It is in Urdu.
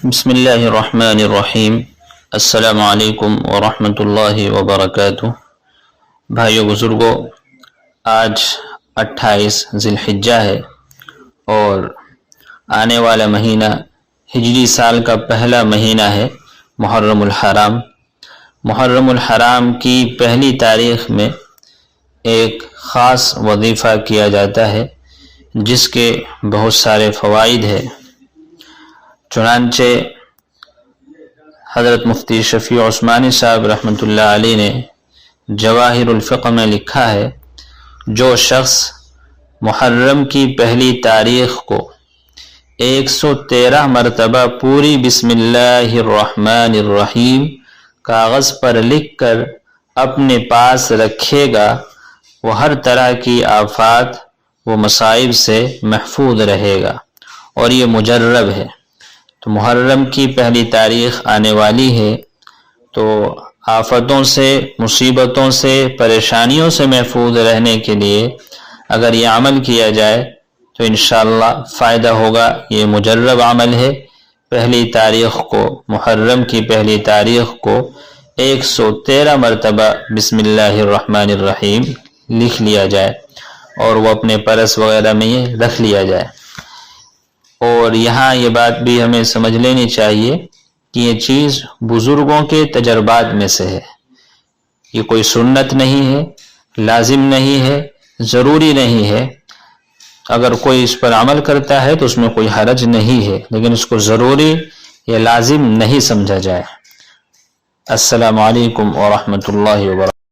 بسم اللہ الرحمن الرحیم۔ السلام علیکم ورحمۃ اللہ وبرکاتہ۔ بھائیو بزرگوں، آج 28 ذی الحجہ ہے اور آنے والا مہینہ ہجری سال کا پہلا مہینہ ہے محرم الحرام۔ محرم الحرام کی پہلی تاریخ میں ایک خاص وظیفہ کیا جاتا ہے جس کے بہت سارے فوائد ہیں۔ چنانچہ حضرت مفتی شفیع عثمانی صاحب رحمۃ اللہ علیہ نے جواہر الفقہ میں لکھا ہے، جو شخص محرم کی پہلی تاریخ کو 113 مرتبہ پوری بسم اللہ الرحمن الرحیم کاغذ پر لکھ کر اپنے پاس رکھے گا، وہ ہر طرح کی آفات و مصائب سے محفوظ رہے گا، اور یہ مجرب ہے۔ تو محرم کی پہلی تاریخ آنے والی ہے، تو آفتوں سے، مصیبتوں سے، پریشانیوں سے محفوظ رہنے کے لیے اگر یہ عمل کیا جائے تو انشاءاللہ فائدہ ہوگا۔ یہ مجرب عمل ہے۔ پہلی تاریخ کو، محرم کی پہلی تاریخ کو 113 مرتبہ بسم اللہ الرحمن الرحیم لکھ لیا جائے اور وہ اپنے پرس وغیرہ میں یہ رکھ لیا جائے۔ اور یہاں یہ بات بھی ہمیں سمجھ لینی چاہیے کہ یہ چیز بزرگوں کے تجربات میں سے ہے، یہ کوئی سنت نہیں ہے، لازم نہیں ہے، ضروری نہیں ہے۔ اگر کوئی اس پر عمل کرتا ہے تو اس میں کوئی حرج نہیں ہے، لیکن اس کو ضروری یا لازم نہیں سمجھا جائے۔ السلام علیکم ورحمۃ اللہ وبرکاتہ۔